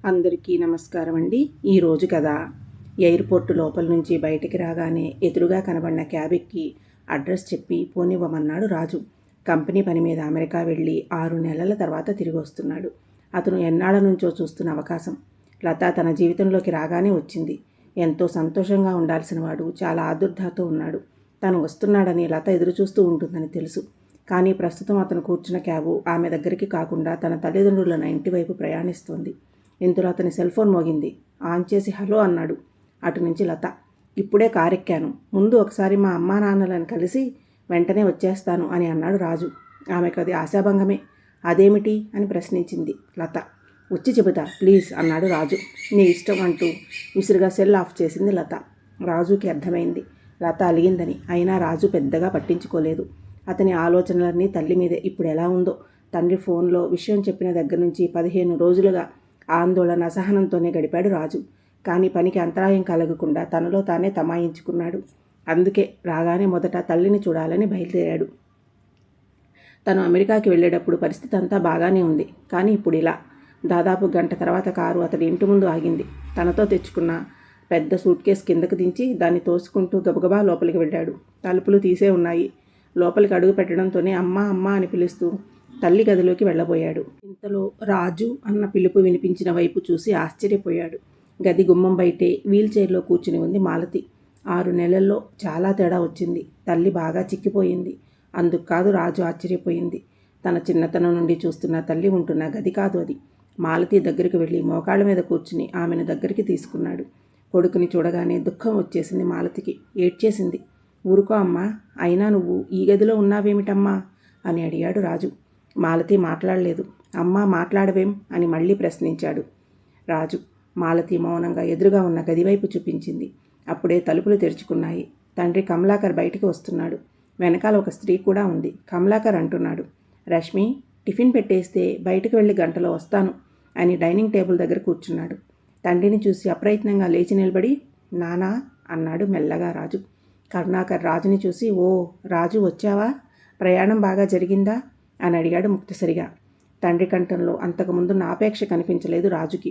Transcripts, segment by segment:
అందరికీ నమస్కారం అండి. ఈరోజు కథ. ఎయిర్పోర్టు లోపల నుంచి బయటికి రాగానే ఎదురుగా కనబడిన క్యాబ్ ఎక్కి అడ్రస్ చెప్పి పోనివ్వమన్నాడు రాజు. కంపెనీ పని మీద అమెరికా వెళ్ళి 6 నెలల తర్వాత తిరిగి వస్తున్నాడు. అతను ఎన్నాళ్ళ నుంచో చూస్తున్న అవకాశం. లత తన జీవితంలోకి రాగానే వచ్చింది. ఎంతో సంతోషంగా ఉండాల్సిన వాడు చాలా ఆదుర్దాతో ఉన్నాడు. తను వస్తున్నాడని లత ఎదురుచూస్తూ ఉంటుందని తెలుసు. కానీ ప్రస్తుతం అతను కూర్చున్న క్యాబు ఆమె దగ్గరికి కాకుండా తన తల్లిదండ్రుల ఇంటి వైపు ప్రయాణిస్తోంది. ఇంతలో అతని సెల్ ఫోన్ మోగింది. ఆన్ చేసి హలో అన్నాడు. అటు నుంచి లత. ఇప్పుడే కారెక్కాను, ముందు ఒకసారి మా అమ్మా నాన్నలను కలిసి వెంటనే వచ్చేస్తాను అని అన్నాడు రాజు. ఆమెకు అది ఆశాభంగమే. అదేమిటి అని ప్రశ్నించింది లత. వచ్చి చెబుతా ప్లీజ్ అన్నాడు రాజు. నీ ఇష్టం అంటూ విసురుగా సెల్ ఆఫ్ చేసింది లత. రాజుకి అర్థమైంది లత అలిగిందని. అయినా రాజు పెద్దగా పట్టించుకోలేదు. అతని ఆలోచనలన్నీ తల్లి మీదే. ఇప్పుడు ఎలా ఉందో. తండ్రి ఫోన్లో విషయం చెప్పిన దగ్గర నుంచి 15 రోజులుగా ఆందోళన అసహనంతోనే గడిపాడు రాజు. కానీ పనికి అంతరాయం కలగకుండా తనలో తానే తమాయించుకున్నాడు. అందుకే రాగానే మొదట తల్లిని చూడాలని బయలుదేరాడు. తను అమెరికాకి వెళ్ళేటప్పుడు పరిస్థితి అంతా బాగానే ఉంది. కానీ ఇప్పుడు ఇలా. దాదాపు గంట తర్వాత కారు అతడి ఇంటి ముందు ఆగింది. తనతో తెచ్చుకున్న పెద్ద సూట్ కేసు కిందకు దించి దాన్ని తోసుకుంటూ గబగబా లోపలికి వెళ్ళాడు. తలుపులు తీసే ఉన్నాయి. లోపలికి అడుగు పెట్టడంతోనే అమ్మా అమ్మా అని పిలుస్తూ తల్లి గదిలోకి వెళ్ళబోయాడు. ఇంతలో రాజు అన్న పిలుపు వినిపించిన వైపు చూసి ఆశ్చర్యపోయాడు. గది గుమ్మం బయటే వీల్ చైర్లో కూర్చుని ఉంది మాలతి. 6 నెలల్లో చాలా తేడా వచ్చింది. తల్లి బాగా చిక్కిపోయింది. అందుకు కాదు రాజు ఆశ్చర్యపోయింది. తన చిన్నతనం నుండి చూస్తున్న తల్లి ఉంటున్న గది కాదు అది. మాలతి దగ్గరికి వెళ్ళి మోకాళ్ళ మీద కూర్చుని ఆమెను దగ్గరికి తీసుకున్నాడు. కొడుకుని చూడగానే దుఃఖం వచ్చేసింది మాలతికి. ఏడ్చేసింది. ఊరుకో అమ్మా, అయినా నువ్వు ఈ గదిలో ఉన్నావేమిటమ్మా అని అడిగాడు రాజు. మాలతి మాట్లాడలేదు. అమ్మా మాట్లాడవేం అని మళ్ళీ ప్రశ్నించాడు రాజు. మాలతి మౌనంగా ఎదురుగా ఉన్న గదివైపు చూపించింది. అప్పుడే తలుపులు తెరుచుకున్నాయి. తండ్రి కమలాకర్ బయటికి వస్తున్నాడు. వెనకాల ఒక స్త్రీ కూడా ఉంది. కమలాకర్ అంటున్నాడు, రష్మి టిఫిన్ పెట్టేస్తే బయటకు వెళ్ళి గంటలో వస్తాను అని డైనింగ్ టేబుల్ దగ్గర కూర్చున్నాడు. తండ్రిని చూసి అప్రయత్నంగా లేచి నిలబడి నానా అన్నాడు మెల్లగా రాజు. కరుణాకర్ రాజుని చూసి ఓ రాజు వచ్చావా, ప్రయాణం బాగా జరిగిందా అని అడిగాడు ముక్తసరిగా. తండ్రి కంఠంలో అంతకుముందున్న ఆపేక్ష కనిపించలేదు రాజుకి.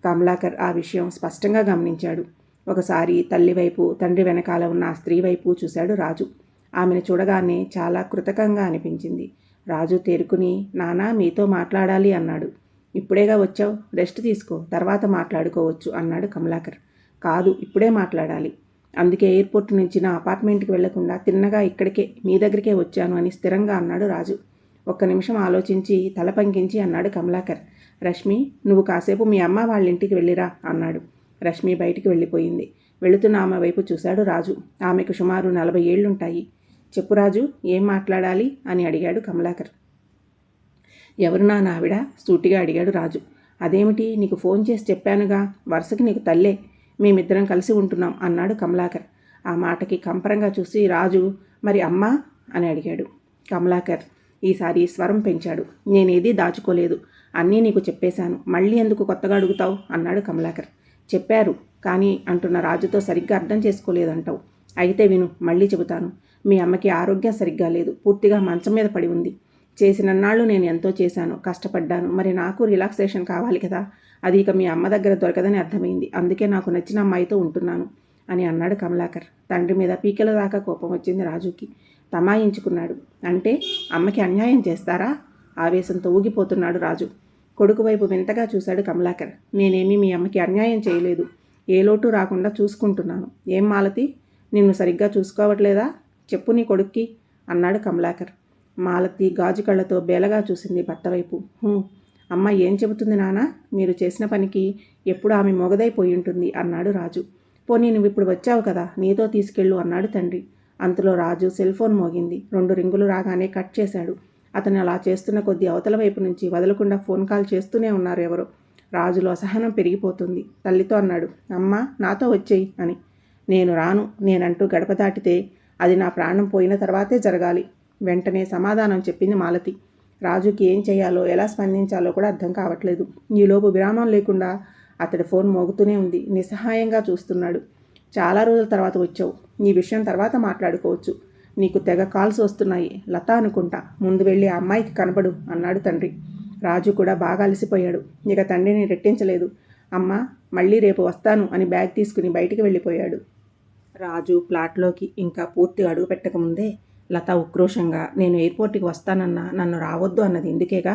కమలాకర్ ఆ విషయం స్పష్టంగా గమనించాడు. ఒకసారి తల్లి వైపు, తండ్రి వెనకాల ఉన్న ఆ స్త్రీ వైపు చూశాడు రాజు. ఆమెను చూడగానే చాలా కృతకంగా అనిపించింది. రాజు తేరుకుని నానా మీతో మాట్లాడాలి అన్నాడు. ఇప్పుడేగా వచ్చావు, రెస్ట్ తీసుకో, తర్వాత మాట్లాడుకోవచ్చు అన్నాడు కమలాకర్. కాదు, ఇప్పుడే మాట్లాడాలి. అందుకే ఎయిర్పోర్ట్ నుంచి నా అపార్ట్మెంట్కి వెళ్లకుండా తిన్నగా ఇక్కడికే మీ దగ్గరికే వచ్చాను అని స్థిరంగా అన్నాడు రాజు. ఒక్క నిమిషం ఆలోచించి తల పంకించి అన్నాడు కమలాకర్. రష్మి నువ్వు కాసేపు మీ అమ్మ వాళ్ళ ఇంటికి వెళ్ళిరా అన్నాడు. రష్మి బయటికి వెళ్ళిపోయింది. వెళుతున్న ఆమె వైపు చూశాడు రాజు. ఆమెకు సుమారు 40 ఏళ్లుంటాయి. చెప్పు రాజు, ఏం మాట్లాడాలి అని అడిగాడు కమలాకర్. ఎవరు నా ఆవిడ సూటిగా అడిగాడు రాజు. అదేమిటి, నీకు ఫోన్ చేసి చెప్పానుగా, వరుసకి నీకు తల్లే, మేమిద్దరం కలిసి ఉంటున్నాం అన్నాడు కమలాకర్. ఆ మాటకి కంపరంగా చూసి రాజు మరి అమ్మా అని అడిగాడు. కమలాకర్ ఈసారి స్వరం పెంచాడు. నేనేదీ దాచుకోలేదు, అన్నీ నీకు చెప్పేశాను, మళ్ళీ ఎందుకు కొత్తగా అడుగుతావు అన్నాడు కమలాకర్. చెప్పారు కానీ అంటున్న రాజుతో సరిగ్గా అర్థం చేసుకోలేదంటావు. అయితే విను, మళ్ళీ చెబుతాను. మీ అమ్మకి ఆరోగ్యం సరిగ్గా లేదు, పూర్తిగా మంచం మీద పడి ఉంది. చేసినన్నాళ్ళు నేను ఎంతో చేశాను, కష్టపడ్డాను. మరి నాకు రిలాక్సేషన్ కావాలి కదా, అది ఇక మీ అమ్మ దగ్గర దొరకదని అర్థమైంది. అందుకే నాకు నచ్చిన అమ్మాయితో ఉంటున్నాను అని అన్నాడు కమలాకర్. తండ్రి మీద పీకల దాకా కోపం వచ్చింది రాజుకి. తమాయించుకున్నాడు. అంటే అమ్మకి అన్యాయం చేస్తారా? ఆవేశంతో ఊగిపోతున్నాడు రాజు. కొడుకు వైపు వింతగా చూశాడు కమలాకర్. నేనేమీ మీ అమ్మకి అన్యాయం చేయలేదు, ఏ లోటు రాకుండా చూసుకుంటున్నాను. ఏం మాలతి, నిన్ను సరిగ్గా చూసుకోవట్లేదా? చెప్పు నీ కొడుక్కి అన్నాడు కమలాకర్. మాలతి గాజు కళ్ళతో బేలగా చూసింది భర్త వైపు. అమ్మ ఏం చెబుతుంది నానా, మీరు చేసిన పనికి ఎప్పుడు ఆమె మొగదైపోయి ఉంటుంది అన్నాడు రాజు. పోనీ నువ్వు ఇప్పుడు వచ్చావు కదా, నీతో తీసుకెళ్ళు అన్నాడు తండ్రి. అంతలో రాజు సెల్ ఫోన్ మోగింది. 2 రింగులు రాగానే కట్ చేశాడు. అతను అలా చేస్తున్న కొద్దీ అవతల వైపు నుంచి వదలకుండా ఫోన్ కాల్ చేస్తూనే ఉన్నారు ఎవరో. రాజులో అసహనం పెరిగిపోతుంది. తల్లితో అన్నాడు, అమ్మా నాతో వచ్చేయి అని. నేను రాను, నేనంటూ గడప దాటితే అది నా ప్రాణం పోయిన తర్వాతే జరగాలి. వెంటనే సమాధానం చెప్పింది మాలతి. రాజుకి ఏం చేయాలో, ఎలా స్పందించాలో కూడా అర్థం కావట్లేదు. ఈలోపు విరామం లేకుండా అతడి ఫోన్ మోగుతూనే ఉంది. నిస్సహాయంగా చూస్తున్నాడు. చాలా రోజుల తర్వాత వచ్చావు, ఈ విషయం తర్వాత మాట్లాడుకోవచ్చు. నీకు తెగ కాల్స్ వస్తున్నాయి, లత అనుకుంటా, ముందు వెళ్ళి ఆ అమ్మాయికి కనబడు అన్నాడు తండ్రి. రాజు కూడా బాగా అలసిపోయాడు. ఇక తండ్రిని రెట్టించలేదు. అమ్మా మళ్ళీ రేపు వస్తాను అని బ్యాగ్ తీసుకుని బయటికి వెళ్ళిపోయాడు. రాజు ప్లాట్లోకి ఇంకా పూర్తిగా అడుగు పెట్టకముందే లత ఉక్రోషంగా, నేను ఎయిర్పోర్ట్కి వస్తానన్నా నన్ను రావద్దు అన్నది ఇందుకేగా,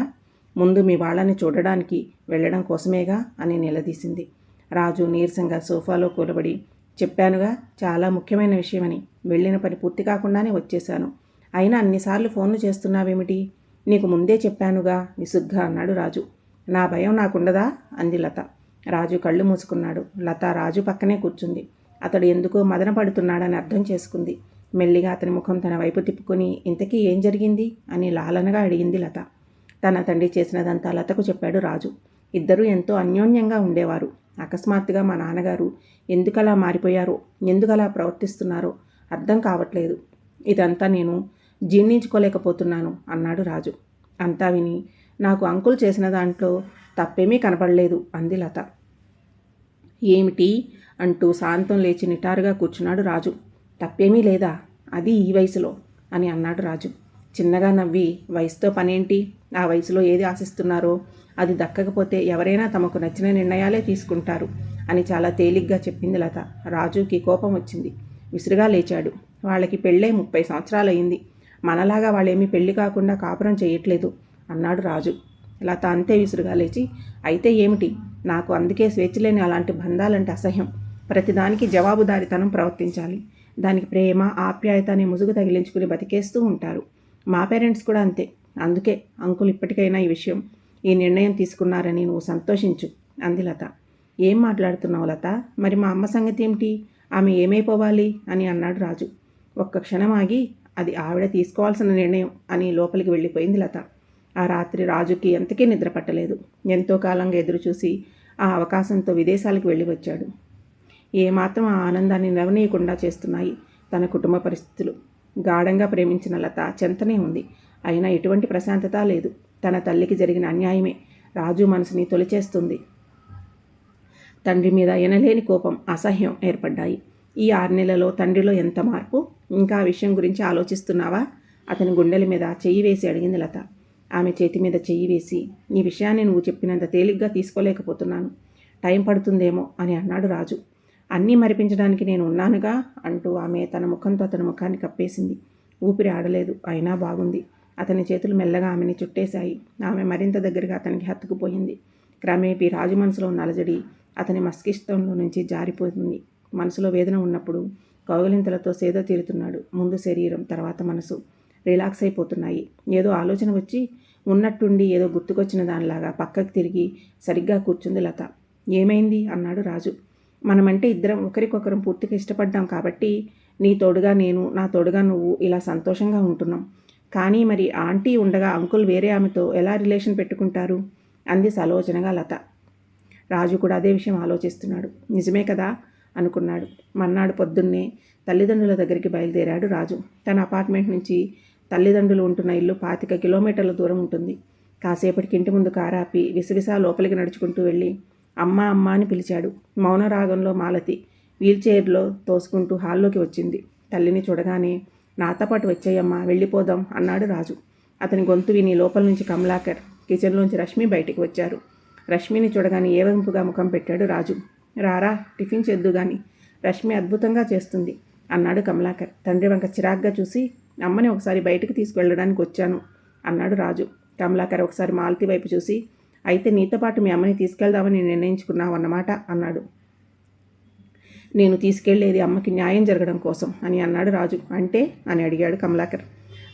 ముందు మీ వాళ్ళని చూడడానికి వెళ్ళడం కోసమేగా అని నిలదీసింది. రాజు నీరసంగా సోఫాలో కూలబడి, చెప్పానుగా చాలా ముఖ్యమైన విషయమని, వెళ్ళిన పని పూర్తి కాకుండానే వచ్చేశాను. అయినా అన్నిసార్లు ఫోన్లు చేస్తున్నావేమిటి? నీకు ముందే చెప్పానుగా విసుగ్గా అన్నాడు రాజు. నా భయం నాకుండదా అంది లత. రాజు కళ్ళు మూసుకున్నాడు. లత రాజు పక్కనే కూర్చుంది. అతడు ఎందుకో మదన పడుతున్నాడని అర్థం చేసుకుంది. మెల్లిగా అతని ముఖం తన వైపు తిప్పుకొని, ఇంతకీ ఏం జరిగింది అని లాలనగా అడిగింది లత. తన తండ్రి చేసినదంతా లతకు చెప్పాడు రాజు. ఇద్దరూ ఎంతో అన్యోన్యంగా ఉండేవారు. అకస్మాత్తుగా మా నాన్నగారు ఎందుకలా మారిపోయారో, ఎందుకలా ప్రవర్తిస్తున్నారో అర్థం కావట్లేదు. ఇదంతా నేను జీర్ణించుకోలేకపోతున్నాను అన్నాడు రాజు. అంతా విని, నాకు అంకుల్ చేసిన దాంట్లో తప్పేమీ కనపడలేదు అంది లత. ఏమిటి అంటూ శాంతం లేచి నిటారుగా కూర్చున్నాడు రాజు. తప్పేమీ లేదా, అది ఈ వయసులో అని అన్నాడు రాజు. చిన్నగా నవ్వి, వయసుతో పనేంటి, ఆ వయసులో ఏది ఆశిస్తున్నారో అది దక్కకపోతే ఎవరైనా తమకు నచ్చిన నిర్ణయాలే తీసుకుంటారు అని చాలా తేలిగ్గా చెప్పింది లత. రాజుకి కోపం వచ్చింది. విసురుగా లేచాడు. వాళ్ళకి పెళ్ళై 30 సంవత్సరాలయ్యింది. మనలాగా వాళ్ళేమీ పెళ్లి కాకుండా కాపురం చేయట్లేదు అన్నాడు రాజు. లత అంతే విసురుగా లేచి, అయితే ఏమిటి, నాకు అందుకే స్వేచ్ఛ లేని అలాంటి బంధాలంటే అసహ్యం. ప్రతిదానికి జవాబుదారీతనం ప్రవర్తించాలి. దానికి ప్రేమ ఆప్యాయత అనే ముసుగు తగిలించుకుని బతికేస్తూ ఉంటారు. మా పేరెంట్స్ కూడా అంతే. అందుకే అంకుల్ ఇప్పటికైనా ఈ నిర్ణయం తీసుకున్నారని నువ్వు సంతోషించు అంది లత. ఏం మాట్లాడుతున్నావు లత? మరి మా అమ్మ సంగతి ఏమిటి? ఆమె ఏమైపోవాలి అని అన్నాడు రాజు. ఒక్క క్షణం ఆగి, అది ఆవిడ తీసుకోవాల్సిన నిర్ణయం అని లోపలికి వెళ్ళిపోయింది లత. ఆ రాత్రి రాజుకి ఎంతకీ నిద్ర పట్టలేదు. ఎంతో కాలంగా ఎదురుచూసి ఆ అవకాశంతో విదేశాలకు వెళ్ళి వచ్చాడు. ఏమాత్రం ఆ ఆనందాన్ని నిలవనీయకుండా చేస్తున్నాయి తన కుటుంబ పరిస్థితులు. గాఢంగా ప్రేమించిన లత చెంతనే ఉంది. అయినా ఎటువంటి ప్రశాంతత లేదు. తన తల్లికి జరిగిన అన్యాయమే రాజు మనసుని తొలిచేస్తుంది. తండ్రి మీద ఎనలేని కోపం, అసహ్యం ఏర్పడ్డాయి. ఈ 6 నెలలలో తండ్రిలో ఎంత మార్పు! ఇంకా ఆ విషయం గురించి ఆలోచిస్తున్నావా? అతని గుండెల మీద చెయ్యి వేసి అడిగింది లత. ఆమె చేతి మీద చెయ్యి వేసి, ఈ విషయాన్ని నువ్వు చెప్పినంత తేలిగ్గా తీసుకోలేకపోతున్నాను. టైం పడుతుందేమో అని అన్నాడు రాజు. అన్నీ మరిపించడానికి నేను ఉన్నానుగా అంటూ ఆమె తన ముఖంతో అతని ముఖాన్ని కప్పేసింది. ఊపిరి ఆడలేదు. అయినా బాగుంది. అతని చేతులు మెల్లగా ఆమెని చుట్టేశాయి. ఆమె మరింత దగ్గరగా అతనికి హత్తుకుపోయింది. క్రమేపీ రాజు మనసులో ఉన్న అలజడి అతని మస్తిష్కంలో నుంచి జారిపోతుంది. మనసులో వేదన ఉన్నప్పుడు కౌగిలింతలతో సేద తీరుతున్నాడు. ముందు శరీరం, తర్వాత మనసు రిలాక్స్ అయిపోతున్నాయి. ఏదో ఆలోచన వచ్చి ఉన్నట్టుండి ఏదో గుర్తుకొచ్చిన దానిలాగా పక్కకు తిరిగి సరిగ్గా కూర్చుంది లత. ఏమైంది అన్నాడు రాజు. మనమంటే ఇద్దరం ఒకరికొకరం పూర్తిగా ఇష్టపడ్డాం కాబట్టి నీ తోడుగా నేను, నా తోడుగా నువ్వు ఇలా సంతోషంగా ఉంటున్నాం. కానీ మరి ఆంటీ ఉండగా అంకుల్ వేరే ఆమెతో ఎలా రిలేషన్ పెట్టుకుంటారు అంది సలోచనగా లత. రాజు కూడా అదే విషయం ఆలోచిస్తున్నాడు. నిజమే కదా అనుకున్నాడు. మర్నాడు పొద్దున్నే తల్లిదండ్రుల దగ్గరికి బయలుదేరాడు రాజు. తన అపార్ట్మెంట్ నుంచి తల్లిదండ్రులు ఉంటున్న ఇల్లు 25 కిలోమీటర్ల దూరం ఉంటుంది. కాసేపటికి ఇంటి ముందు కారాపి విసవిసా లోపలికి నడుచుకుంటూ వెళ్ళి అమ్మా అమ్మా అని పిలిచాడు. మౌనరాగంలో మాలతి వీల్చైర్లో తోసుకుంటూ హాల్లోకి వచ్చింది. తల్లిని చూడగానే, నాతో పాటు వచ్చేయమ్మా, వెళ్ళిపోదాం అన్నాడు రాజు. అతని గొంతు విని లోపల నుంచి కమలాకర్, కిచెన్లోంచి రష్మి బయటికి వచ్చారు. రష్మిని చూడగానే ఏవంపుగా ముఖం పెట్టాడు రాజు. రారా, టిఫిన్ చేద్దు గాని, రష్మి అద్భుతంగా చేస్తుంది అన్నాడు కమలాకర్. తండ్రి వంక చిరాగ్గా చూసి, అమ్మని ఒకసారి బయటకు తీసుకువెళ్ళడానికి వచ్చాను అన్నాడు రాజు. కమలాకర్ ఒకసారి మాలతి వైపు చూసి, అయితే నీతో పాటు మీ అమ్మని తీసుకెళ్దామని నిర్ణయించుకున్నావు అన్నమాట అన్నాడు. నేను తీసుకెళ్లేది అమ్మకి న్యాయం జరగడం కోసం అని అన్నాడు రాజు. అంటే అని అడిగాడు కమలాకర్.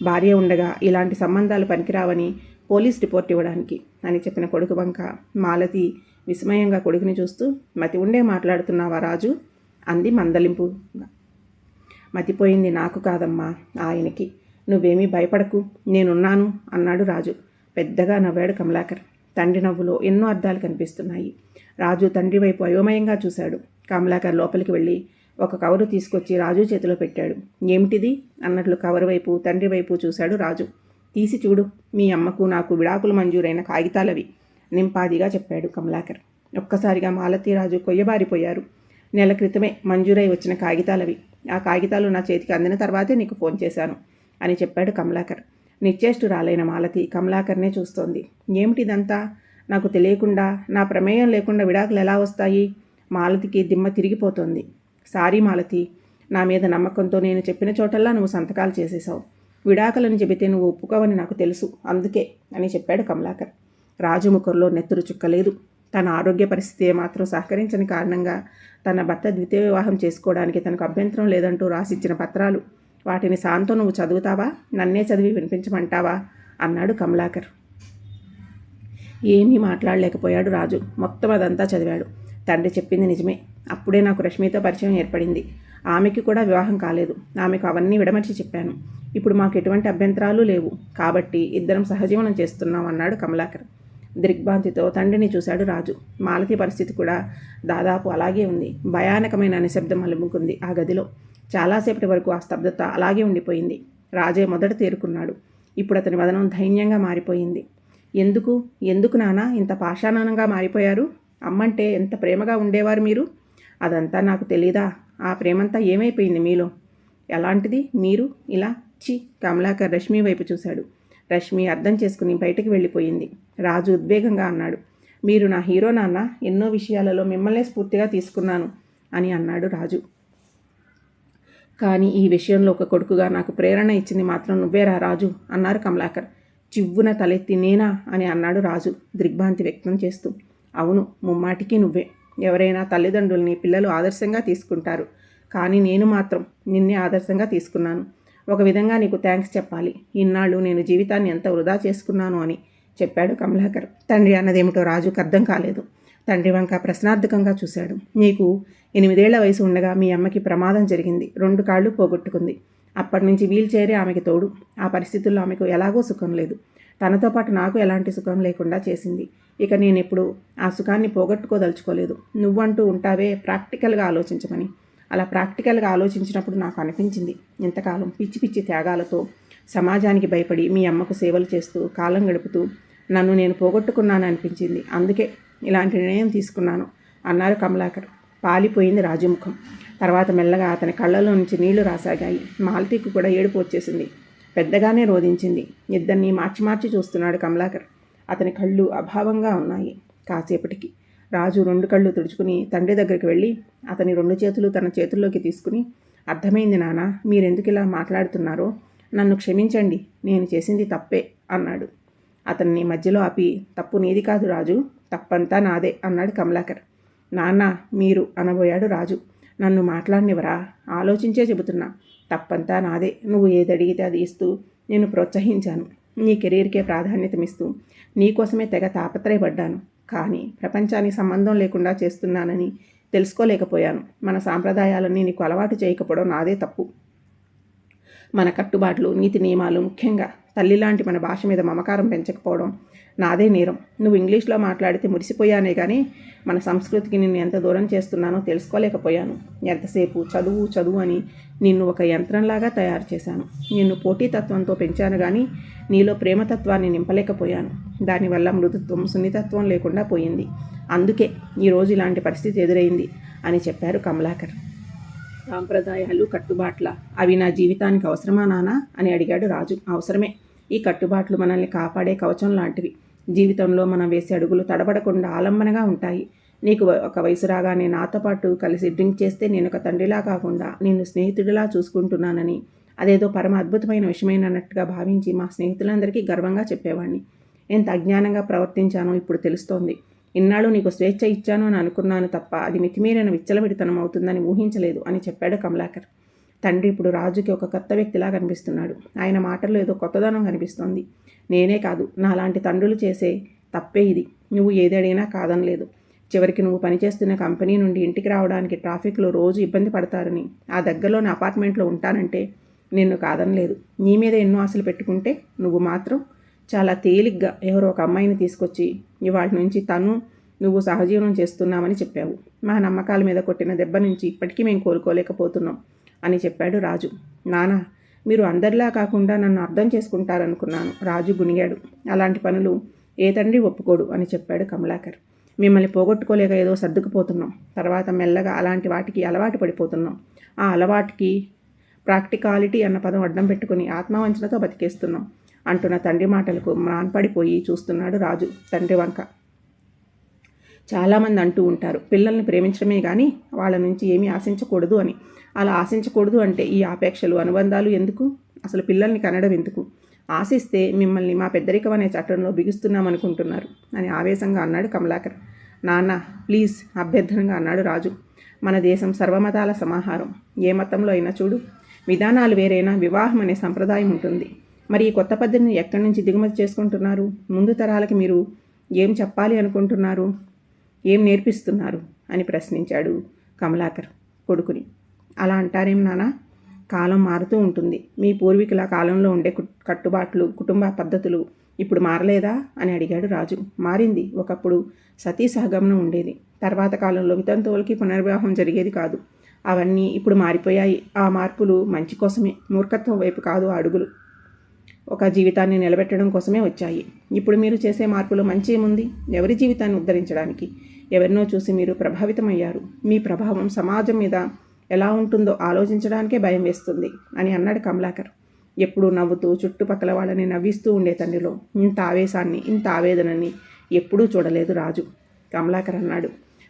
భార్య ఉండగా ఇలాంటి సంబంధాలు పనికిరావని పోలీస్ రిపోర్ట్ ఇవ్వడానికి అని చెప్పిన కొడుకు వంక మాలతి విస్మయంగా కొడుకుని చూస్తూ, మతి ఉండే మాట్లాడుతున్నావా రాజు అంది మందలింపుగా. మతిపోయింది నాకు కాదమ్మా, ఆయనకి. నువ్వేమీ భయపడకు, నేనున్నాను అన్నాడు రాజు. పెద్దగా నవ్వాడు కమలాకర్. తండ్రి నవ్వులో ఎన్నో అర్థాలు కనిపిస్తున్నాయి. రాజు తండ్రి వైపు అయోమయంగా చూశాడు. కమలాకర్ లోపలికి వెళ్ళి ఒక కవరు తీసుకొచ్చి రాజు చేతిలో పెట్టాడు. ఏమిటిది అన్నట్లు కవరు వైపు తండ్రి వైపు చూశాడు రాజు. తీసి చూడు, మీ అమ్మకు నాకు విడాకులు మంజూరైన కాగితాలవి నింపాదిగా చెప్పాడు కమలాకర్. ఒక్కసారిగా మాలతి రాజు కొయ్యబారిపోయారు. నెల క్రితమే మంజూరై వచ్చిన కాగితాలవి. ఆ కాగితాలు నా చేతికి అందిన తర్వాతే నీకు ఫోన్ చేశాను అని చెప్పాడు కమలాకర్. నిశ్చేష్టురాలైన మాలతి కమలాకర్నే చూస్తోంది. ఏమిటిదంతా నాకు తెలియకుండా, నా ప్రమేయం లేకుండా విడాకులు ఎలా వస్తాయి? మాలతికి దిమ్మ తిరిగిపోతోంది. సారీ మాలతి, నా మీద నమ్మకంతో నేను చెప్పిన చోటల్లా నువ్వు సంతకాలు చేసేశావు. విడాకులని చెబితే నువ్వు ఒప్పుకోవని నాకు తెలుసు, అందుకే అని చెప్పాడు కమలాకర్. రాజు ముఖంలో నెత్తురు చుక్కలేదు. తన ఆరోగ్య పరిస్థితి ఏమాత్రం సహకరించని కారణంగా తన భర్త ద్వితీయ వివాహం చేసుకోవడానికి తనకు అభ్యంతరం లేదంటూ రాసిచ్చిన పత్రాలు. వాటిని శాంతో నువ్వు చదువుతావా? నన్నే చదివి వినిపించమంటావా? అన్నాడు కమలాకర్. ఏమీ మాట్లాడలేకపోయాడు రాజు. మొత్తం అదంతా చదివాడు. తండ్రి చెప్పింది నిజమే. అప్పుడే నాకు రష్మితో పరిచయం ఏర్పడింది. ఆమెకి కూడా వివాహం కాలేదు. ఆమెకు అవన్నీ విడమర్చి చెప్పాను. ఇప్పుడు మాకు ఎటువంటి అభ్యంతరాలు లేవు. కాబట్టి ఇద్దరం సహజీవనం చేస్తున్నాం అన్నాడు కమలాకర్. దిగ్భ్రాంతితో తండ్రిని చూశాడు రాజు. మాలతి పరిస్థితి కూడా దాదాపు అలాగే ఉంది. భయానకమైన నిశ్శబ్దం అలుముకుంది ఆ గదిలో. చాలాసేపటి వరకు ఆ స్తబ్దత అలాగే ఉండిపోయింది. రాజే మొదట తేరుకున్నాడు. ఇప్పుడు అతని వదనం దైన్యంగా మారిపోయింది. ఎందుకు నానా ఇంత పాషాణంగా మారిపోయారు? అమ్మంటే ఎంత ప్రేమగా ఉండేవారు మీరు? అదంతా నాకు తెలీదా? ఆ ప్రేమంతా ఏమైపోయింది మీలో? ఎలాంటిది మీరు? ఇలా కమలాకర్ రష్మి వైపు చూశాడు. రష్మి అర్థం చేసుకుని బయటకు వెళ్ళిపోయింది. రాజు ఉద్వేగంగా అన్నాడు, మీరు నా హీరో నాన్న. ఎన్నో విషయాలలో మిమ్మల్నే స్ఫూర్తిగా తీసుకున్నాను అని అన్నాడు రాజు. కానీ ఈ విషయంలో ఒక కొడుకుగా నాకు ప్రేరణ ఇచ్చింది మాత్రం నువ్వేరా రాజు అన్నారు కమలాకర్. చివ్వున తలెత్తి నేనా అని అన్నాడు రాజు దిగ్భ్రాంతి వ్యక్తం చేస్తూ. అవును, ముమ్మాటికి నువ్వే. ఎవరైనా తల్లిదండ్రుల్ని పిల్లలు ఆదర్శంగా తీసుకుంటారు. కానీ నేను మాత్రం నిన్నే ఆదర్శంగా తీసుకున్నాను. ఒక విధంగా నీకు థ్యాంక్స్ చెప్పాలి. ఇన్నాళ్ళు నేను జీవితాన్ని ఎంత వృధా చేసుకున్నాను అని చెప్పాడు కమలాకర్. తండ్రి అన్నదేమిటో రాజుకు అర్థం కాలేదు. తండ్రి వంక ప్రశ్నార్థకంగా చూశాడు. నీకు 8 ఏళ్ల వయసు ఉండగా మీ అమ్మకి ప్రమాదం జరిగింది. 2 కాళ్ళు పోగొట్టుకుంది. అప్పటి నుంచి వీల్ చైరే ఆమెకి తోడు. ఆ పరిస్థితుల్లో ఆమెకు ఎలాగో సుఖం లేదు. తనతో పాటు నాకు ఎలాంటి సుఖం లేకుండా చేసింది. ఇక నేనెప్పుడు ఆ సుఖాన్ని పోగొట్టుకోదలుచుకోలేదు. నువ్వంటూ ఉంటావే ప్రాక్టికల్గా ఆలోచించమని. అలా ప్రాక్టికల్గా ఆలోచించినప్పుడు నాకు అనిపించింది, ఇంతకాలం పిచ్చి పిచ్చి త్యాగాలతో సమాజానికి భయపడి మీ అమ్మకు సేవలు చేస్తూ కాలం గడుపుతూ నన్ను నేను పోగొట్టుకున్నాను అనిపించింది. అందుకే ఇలాంటి నిర్ణయం తీసుకున్నాను అన్నారు కమలాకర్. పాలిపోయింది రాజుముఖం. తర్వాత మెల్లగా అతని కళ్ళలో నుంచి నీళ్లు రాసాగాయి. మాలతీకి కూడా ఏడుపు వచ్చేసింది. పెద్దగానే రోధించింది. ఇద్దరిని మార్చి మార్చి చూస్తున్నాడు కమలాకర్. అతని కళ్ళు అభావంగా ఉన్నాయి. కాసేపటికి రాజు 2 కళ్ళు తుడుచుకుని తండ్రి దగ్గరికి వెళ్ళి అతని 2 చేతులు తన చేతుల్లోకి తీసుకుని, అర్థమైంది నాన్న, మీరెందుకు ఇలా మాట్లాడుతున్నారో. నన్ను క్షమించండి, నేను చేసింది తప్పే అన్నాడు. అతన్ని మధ్యలో ఆపి, తప్పు నీది కాదు రాజు, తప్పంతా నాదే అన్నాడు కమలాకర్. నాన్న మీరు అనబోయాడు రాజు. నన్ను మాట్లాడనివరా? ఆలోచించే చెబుతున్నా. తప్పంతా నాదే. నువ్వు ఏది అడిగితే అది ఇస్తూ నేను ప్రోత్సహించాను. నీ కెరీర్కే ప్రాధాన్యతమిస్తూ నీకోసమే తెగ తాపత్రయపడ్డాను. కానీ ప్రపంచానికి సంబంధం లేకుండా చేస్తున్నానని తెలుసుకోలేకపోయాను. మన సాంప్రదాయాలన్నీ నీకు అలవాటు చేయకపోవడం నాదే తప్పు. మన కట్టుబాట్లు, నీతి నియమాలు, ముఖ్యంగా తల్లిలాంటి మన భాష మీద మమకారం పెంచకపోవడం నాదే నేరం. నువ్వు ఇంగ్లీష్లో మాట్లాడితే మురిసిపోయానే కానీ మన సంస్కృతికి నిన్ను ఎంత దూరం చేస్తున్నానో తెలుసుకోలేకపోయాను. ఎంతసేపు చదువు చదువు అని నిన్ను ఒక యంత్రంలాగా తయారు చేశాను. నిన్ను పోటీతత్వంతో పెంచాను కానీ నీలో ప్రేమతత్వాన్ని నింపలేకపోయాను. దానివల్ల మృదుత్వం, సున్నితత్వం లేకుండా పోయింది. అందుకే ఈరోజు ఇలాంటి పరిస్థితి ఎదురైంది అని చెప్పారు కమలాకర్. సాంప్రదాయాలు, కట్టుబాట్ల అవి నా జీవితానికి అవసరమా నానా అని అడిగాడు రాజు. అవసరమే. ఈ కట్టుబాట్లు మనల్ని కాపాడే కవచం లాంటివి. జీవితంలో మనం వేసే అడుగులు తడబడకుండా ఆలంబనగా ఉంటాయి. నీకు ఒక వయసు రాగానే నాతో పాటు కలిసి డ్రింక్ చేస్తే నేను ఒక తండ్రిలా కాకుండా నిన్ను స్నేహితుడిలా చూసుకుంటున్నానని, అదేదో పరమ అద్భుతమైన విషయమైనట్టుగా భావించి మా స్నేహితులందరికీ గర్వంగా చెప్పేవాడిని. ఎంత అజ్ఞానంగా ప్రవర్తించానో ఇప్పుడు తెలుస్తోంది. ఇన్నాళ్ళు నీకు స్వేచ్ఛ ఇచ్చాను అని అనుకున్నాను తప్ప అది మితిమీరిన విచ్చలవిడితనం అవుతుందని ఊహించలేదు అని చెప్పాడు కమలాకర్. తండ్రి ఇప్పుడు రాజుకి ఒక కొత్త వ్యక్తిలా కనిపిస్తున్నాడు. ఆయన మాటల్లో ఏదో కొత్తదనం కనిపిస్తోంది. నేనే కాదు, నాలాంటి తండ్రులు చేసే తప్పే ఇది. నువ్వు ఏది అడిగినా కాదనలేదు. చివరికి నువ్వు పనిచేస్తున్న కంపెనీ నుండి ఇంటికి రావడానికి ట్రాఫిక్లో రోజు ఇబ్బంది పడతారని ఆ దగ్గరలోని అపార్ట్మెంట్లో ఉంటానంటే నిన్ను కాదనలేదు. నీ మీద ఎన్నో ఆశలు పెట్టుకుంటే నువ్వు మాత్రం చాలా తేలిగ్గా ఎవరో ఒక అమ్మాయిని తీసుకొచ్చి ఇవాళ నుంచి నువ్వు సహజీవనం చేస్తున్నామని చెప్పావు. మా నమ్మకాల మీద కొట్టిన దెబ్బ నుంచి ఇప్పటికీ మేము కోలుకోలేకపోతున్నాం అని చెప్పాడు రాజు. నానా, మీరు అందరిలా కాకుండా నన్ను అర్థం చేసుకుంటారనుకున్నాను. రాజు గునిగాడు. అలాంటి పనులు ఏ తండ్రి ఒప్పుకోడు అని చెప్పాడు కమలాకర్. మిమ్మల్ని పోగొట్టుకోలేక ఏదో సర్దుకుపోతున్నాం. తర్వాత మెల్లగా అలాంటి వాటికి అలవాటు పడిపోతున్నాం. ఆ అలవాటుకి ప్రాక్టికాలిటీ అన్న పదం అడ్డం పెట్టుకుని ఆత్మవంచనతో బతికేస్తున్నాం అంటున్న తండ్రి మాటలకు మ్రాన్పడిపోయి చూస్తున్నాడు రాజు తండ్రి వంక. చాలామంది అంటూ ఉంటారు పిల్లల్ని ప్రేమించడమే కానీ వాళ్ళ నుంచి ఏమీ ఆశించకూడదు అని. అలా ఆశించకూడదు అంటే ఈ ఆపేక్షలు అనుబంధాలు ఎందుకు? అసలు పిల్లల్ని కనడం ఎందుకు? ఆశిస్తే మిమ్మల్ని మా పెద్దరికం అనే చట్టంలో బిగుస్తున్నామనుకుంటున్నారు అని ఆవేశంగా అన్నాడు కమలాకర్. నాన్న ప్లీజ్, అభ్యర్థనగా అన్నాడు రాజు. మన దేశం సర్వమతాల సమాహారం. ఏ మతంలో అయినా చూడు, విధానాలు వేరైనా వివాహం అనే సంప్రదాయం ఉంటుంది. మరి ఈ కొత్త పద్ధతిని ఎక్కడి నుంచి దిగుమతి చేసుకుంటున్నారు? ముందు తరాలకి మీరు ఏం చెప్పాలి అనుకుంటున్నారు? ఏం నేర్పిస్తున్నారు అని ప్రశ్నించాడు కమలాకర్ కొడుకుని. అలా అంటారేం నానా? కాలం మారుతూ ఉంటుంది. మీ పూర్వీకుల కాలంలో ఉండే కట్టుబాట్లు, కుటుంబ పద్ధతులు ఇప్పుడు మారలేదా అని అడిగాడు రాజు. మారింది. ఒకప్పుడు సతీ సహగమనం ఉండేది. తర్వాత కాలంలో వితంతువులకి పునర్వివాహం జరిగేది కాదు. అవన్నీ ఇప్పుడు మారిపోయాయి. ఆ మార్పులు మంచి కోసమే, మూర్ఖత్వం వైపు కాదు ఆ అడుగులు. ఒక జీవితాన్ని నిలబెట్టడం కోసమే వచ్చాయి. ఇప్పుడు మీరు చేసే మార్పులు మంచి ఏముంది? ఎవరి జీవితాన్ని ఉద్ధరించడానికి? ఎవరినో చూసి మీరు ప్రభావితమయ్యారు. మీ ప్రభావం సమాజం మీద ఎలా ఉంటుందో ఆలోచించడానికే భయం వేస్తుంది అని అన్నాడు కమలాకర్. ఎప్పుడూ నవ్వుతూ చుట్టుపక్కల వాళ్ళని నవ్విస్తూ ఉండే తండ్రిలో ఇంత ఆవేశాన్ని, ఇంత ఆవేదనని ఎప్పుడూ చూడలేదు రాజు. కమలాకర్ అన్నాడు,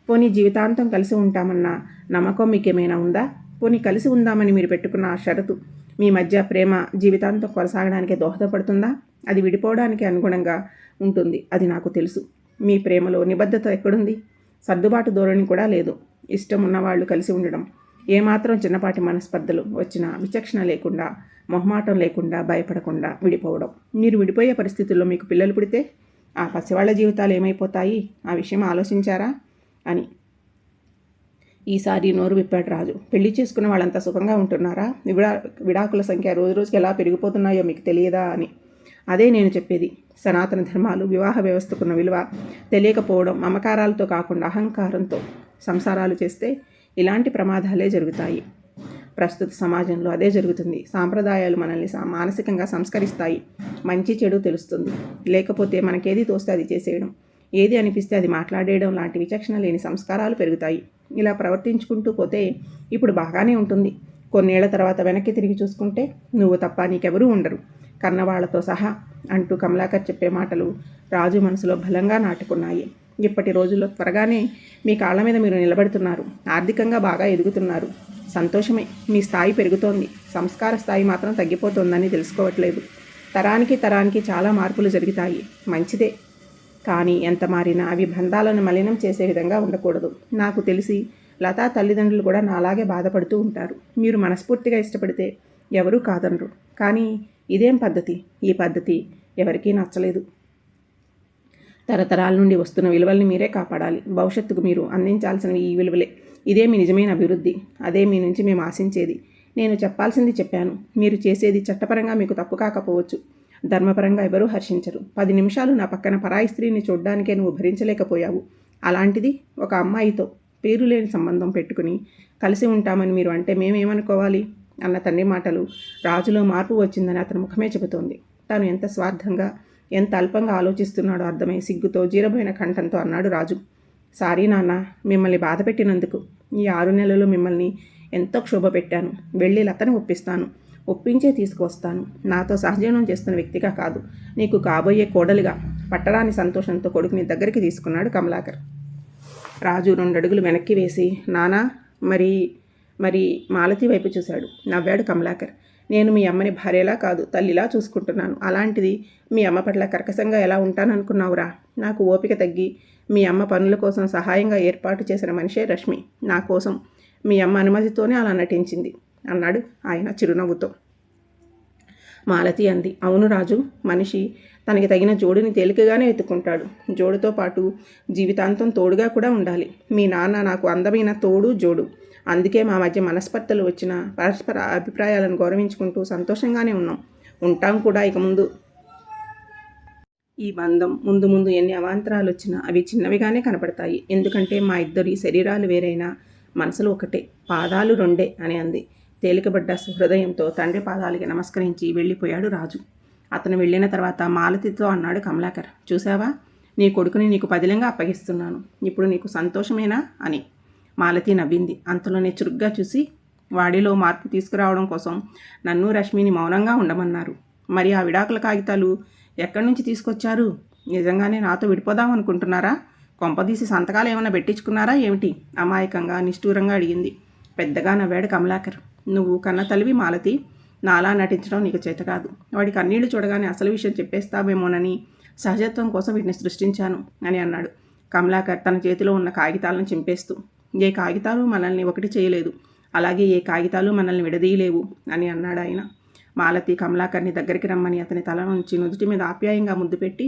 పోనీ జీవితాంతం కలిసి ఉంటామన్న నమ్మకం మీకేమైనా ఉందా? పోనీ కలిసి ఉందామని మీరు పెట్టుకున్న ఆ షరతు మీ మధ్య ప్రేమ జీవితాంతం కొనసాగడానికి దోహదపడుతుందా? అది విడిపోవడానికి అనుగుణంగా ఉంటుంది. అది నాకు తెలుసు. మీ ప్రేమలో నిబద్ధత ఎక్కడుంది? సర్దుబాటు ధోరణి కూడా లేదు. ఇష్టం ఉన్నవాళ్ళు కలిసి ఉండడం, ఏమాత్రం చిన్నపాటి మనస్పర్ధలు వచ్చినా విచక్షణ లేకుండా, మొహమాటం లేకుండా, భయపడకుండా విడిపోవడం. మీరు విడిపోయే పరిస్థితుల్లో మీకు పిల్లలు పుడితే ఆ పసివాళ్ల జీవితాలు ఏమైపోతాయి? ఆ విషయం ఆలోచించారా అని ఈసారి నోరు విప్పాడు రాజు. పెళ్లి చేసుకున్న వాళ్ళంతా సుఖంగా ఉంటున్నారా? విడాకుల సంఖ్య రోజుకి ఎలా పెరిగిపోతున్నాయో మీకు తెలియదా అని. అదే నేను చెప్పేది. సనాతన ధర్మాలు, వివాహ వ్యవస్థకున్న విలువ తెలియకపోవడం, మమకారాలతో కాకుండా అహంకారంతో సంసారాలు చేస్తే ఇలాంటి ప్రమాదాలే జరుగుతాయి. ప్రస్తుత సమాజంలో అదే జరుగుతుంది. సాంప్రదాయాలు మనల్ని మానసికంగా సంస్కరిస్తాయి. మంచి చెడు తెలుస్తుంది. లేకపోతే మనకేది తోస్తే అది చేసేయడం, ఏది అనిపిస్తే అది మాట్లాడేయడం లాంటి విచక్షణ లేని సంస్కారాలు పెరుగుతాయి. ఇలా ప్రవర్తించుకుంటూ పోతే ఇప్పుడు బాగానే ఉంటుంది. కొన్నేళ్ల తర్వాత వెనక్కి తిరిగి చూసుకుంటే నువ్వు తప్ప నీకెవరూ ఉండరు, కన్నవాళ్లతో సహా అంటూ కమలాకర్ చెప్పే మాటలు రాజు మనసులో బలంగా నాటుకున్నాయి. ఇప్పటి రోజుల్లో త్వరగానే మీ కాళ్ళ మీద మీరు నిలబడుతున్నారు. ఆర్థికంగా బాగా ఎదుగుతున్నారు. సంతోషమే. మీ స్థాయి పెరుగుతోంది. సంస్కార స్థాయి మాత్రం తగ్గిపోతోందని తెలుసుకోవట్లేదు. తరానికి చాలా మార్పులు జరుగుతాయి. మంచిదే. కానీ ఎంత మారినా అవి బంధాలను మలినం చేసే విధంగా ఉండకూడదు. నాకు తెలిసి లతా తల్లిదండ్రులు కూడా నాలాగే బాధపడుతూ ఉంటారు. మీరు మనస్ఫూర్తిగా ఇష్టపడితే ఎవరూ కాదనరు. కానీ ఇదేం పద్ధతి? ఈ పద్ధతి ఎవరికీ నచ్చలేదు. తరతరాల నుండి వస్తున్న విలువల్ని మీరే కాపాడాలి. భవిష్యత్తుకు మీరు అందించాల్సినవి ఈ విలువలే. ఇదే మీ నిజమైన అభివృద్ధి. అదే మీ నుంచి మేము ఆశించేది. నేను చెప్పాల్సింది చెప్పాను. మీరు చేసేది చట్టపరంగా మీకు తప్పు కాకపోవచ్చు. ధర్మపరంగా ఎవరూ హర్షించరు. 10 నిమిషాలు నా పక్కన పరాయి స్త్రీని చూడ్డానికే నువ్వు భరించలేకపోయావు. అలాంటిది ఒక అమ్మాయితో పేరు లేని సంబంధం పెట్టుకుని కలిసి ఉంటామని మీరు అంటే మేమేమనుకోవాలి అన్న తండ్రి మాటలు రాజులో మార్పు వచ్చిందని అతని ముఖమే చెబుతోంది. తాను ఎంత స్వార్థంగా, ఎంత అల్పంగా ఆలోచిస్తున్నాడో అర్థమై సిగ్గుతో జీరబోయిన కంఠంతో అన్నాడు రాజు. సారీ నాన్న, మిమ్మల్ని బాధ పెట్టినందుకు. ఈ 6 నెలలు మిమ్మల్ని ఎంతో క్షోభ పెట్టాను. వెళ్ళి లతను ఒప్పిస్తాను. ఒప్పించే తీసుకువస్తాను. నాతో సహజీవనం చేస్తున్న వ్యక్తిగా కాదు, నీకు కాబోయే కోడలిగా. పట్టరాని సంతోషంతో కొడుకుని దగ్గరికి తీసుకున్నాడు కమలాకర్. రాజు 2 అడుగులు వెనక్కి వేసి, నానా మరి మాలతి వైపు చూశాడు. నవ్వాడు కమలాకర్. నేను మీ అమ్మని భార్యలా కాదు, తల్లిలా చూసుకుంటున్నాను. అలాంటిది మీ అమ్మ పట్ల కర్కశంగా ఎలా ఉంటాననుకున్నావురా? నాకు ఓపిక తగ్గి మీ అమ్మ పనుల కోసం సహాయంగా ఏర్పాటు చేసిన మనిషే రష్మి. నా కోసం మీ అమ్మ అనుమతితోనే అలా నటించింది అన్నాడు ఆయన చిరునవ్వుతో. మాలతి అంది, అవును రాజు, మనిషి తనకి తగిన జోడుని తేలికగానే వెతుక్కుంటాడు. జోడుతో పాటు జీవితాంతం తోడుగా కూడా ఉండాలి. మీ నాన్న నాకు అందమైన తోడు, జోడు. అందుకే మా మధ్య మనస్పర్ధలు వచ్చిన పరస్పర అభిప్రాయాలను గౌరవించుకుంటూ సంతోషంగానే ఉంటాం కూడా. ఇక ముందు ఈ బంధం ముందు ఎన్ని అవాంతరాలు వచ్చినా అవి చిన్నవిగానే కనపడతాయి. ఎందుకంటే మా ఇద్దరి శరీరాలు వేరైనా మనసులు ఒకటే, పాదాలు 2 అని అంది. తేలికబడ్డ హృదయంతో తండ్రి పాదాలకి నమస్కరించి వెళ్ళిపోయాడు రాజు. అతను వెళ్ళిన తర్వాత మాలతితో అన్నాడు కమలాకర్, చూసావా, నీ కొడుకుని నీకు పదిలంగా అప్పగిస్తున్నాను. ఇప్పుడు నీకు సంతోషమేనా అని. మాలతి నవ్వింది. అంతలోనే చురుగ్గా చూసి, వాడిలో మార్పు తీసుకురావడం కోసం నన్ను రష్మిని మౌనంగా ఉండమన్నారు. మరి ఆ విడాకుల కాగితాలు ఎక్కడి నుంచి తీసుకొచ్చారు? నిజంగానే నాతో విడిపోదామనుకుంటున్నారా? కొంపదీసి సంతకాలు ఏమైనా పెట్టించుకున్నారా ఏమిటి? అమాయకంగా నిష్ఠూరంగా అడిగింది. పెద్దగా నవ్వాడు కమలాకర్. నువ్వు కన్న తల్లివి మాలతి. నాలా నటించడం నీకు చేత కాదు. వాడి కన్నీళ్లు చూడగానే అసలు విషయం చెప్పేస్తావేమోనని సహజత్వం కోసం వీటిని సృష్టించాను అని అన్నాడు కమలాకర్ తన చేతిలో ఉన్న కాగితాలను చింపేస్తూ. ఏ కాగితాలు మనల్ని ఒకటి చేయలేదు, అలాగే ఏ కాగితాలు మనల్ని విడదీయలేవు అని అన్నాడు ఆయన. మాలతి కమలాకర్ని దగ్గరికి రమ్మని అతని తల నుంచి నుదుటి మీద ఆప్యాయంగా ముద్దు పెట్టి,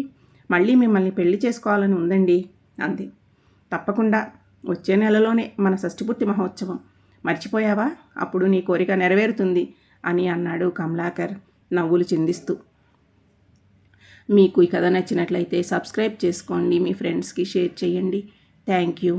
మళ్ళీ మిమ్మల్ని పెళ్లి చేసుకోవాలని ఉందండి అంది. తప్పకుండా, వచ్చే నెలలోనే మన షష్ఠిపూర్తి మహోత్సవం. మర్చిపోయావా? అప్పుడు నీ కోరిక నెరవేరుతుంది అని అన్నాడు కమలాకర్ నవ్వులు చిందిస్తూ. మీకు ఈ కథ నచ్చినట్లయితే సబ్స్క్రైబ్ చేసుకోండి, మీ ఫ్రెండ్స్కి షేర్ చేయండి. Thank you.